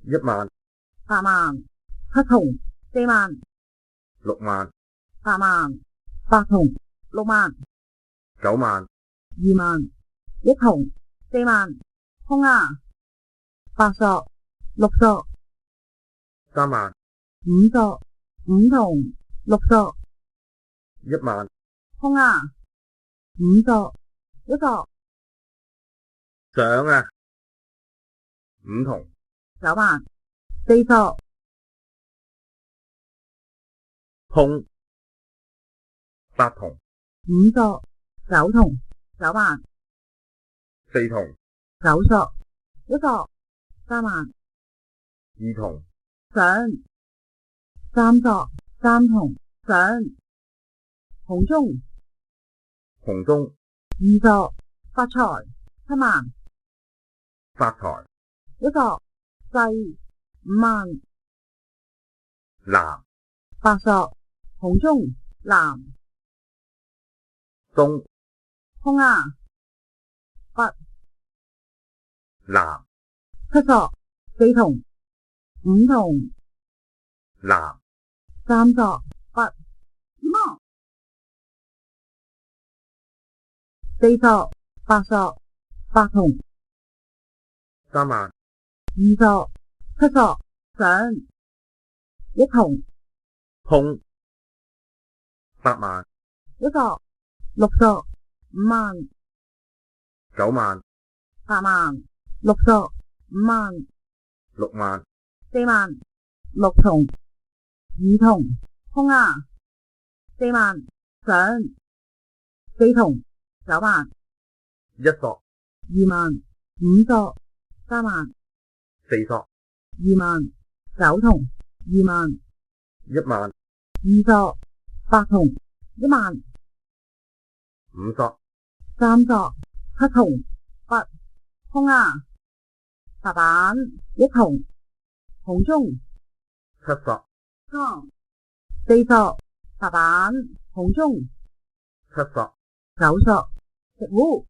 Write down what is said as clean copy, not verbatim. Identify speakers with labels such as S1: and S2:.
S1: 1萬、
S2: 8萬、7筒、4萬、
S1: 6萬、
S2: 8萬、8筒、6萬、
S1: 9萬、
S2: 2萬、1筒、4萬，空啊！8索、6索、
S1: 3萬、
S2: 5索、5筒、6索，
S1: 1萬、
S2: 空啊！5索、1索，
S1: 上啊！5筒、
S2: 9萬、4索，
S1: 空8筒、
S2: 5索、9筒、9萬、
S1: 4筒、
S2: 9索、1索， 3萬、
S1: 2筒、
S2: 上、3索、3筒、上，紅中、
S1: 紅中、
S2: 2索、發財、7萬、
S1: 發財、
S2: 1索、細、5萬、
S1: 藍、
S2: 8索、紅中、藍、
S1: 中、
S2: 空啊！筆、
S1: 藍、
S2: 7索、4筒、5筒、
S1: 藍、
S2: 3索、筆、點啊！4索、8索、8筒、
S1: 3萬、
S2: 2索、7索、上、1筒、
S1: 空8萬、
S2: 1索、6索、5萬、
S1: 9萬、
S2: 8萬、6索、5萬、
S1: 6萬、
S2: 4萬、6筒、2筒、空啊！4萬、上、4筒、9萬、
S1: 1索、
S2: 2萬、5索、3萬、
S1: 4索、
S2: 2萬、9筒、2萬、
S1: 1萬、
S2: 2索、8筒、1萬、
S1: 5索、
S2: 3索、7筒、筆、空啊！白板、1筒、紅中、
S1: 7索、
S2: 倉、4索、白板、紅中、
S1: 7索、
S2: 9索，食糊。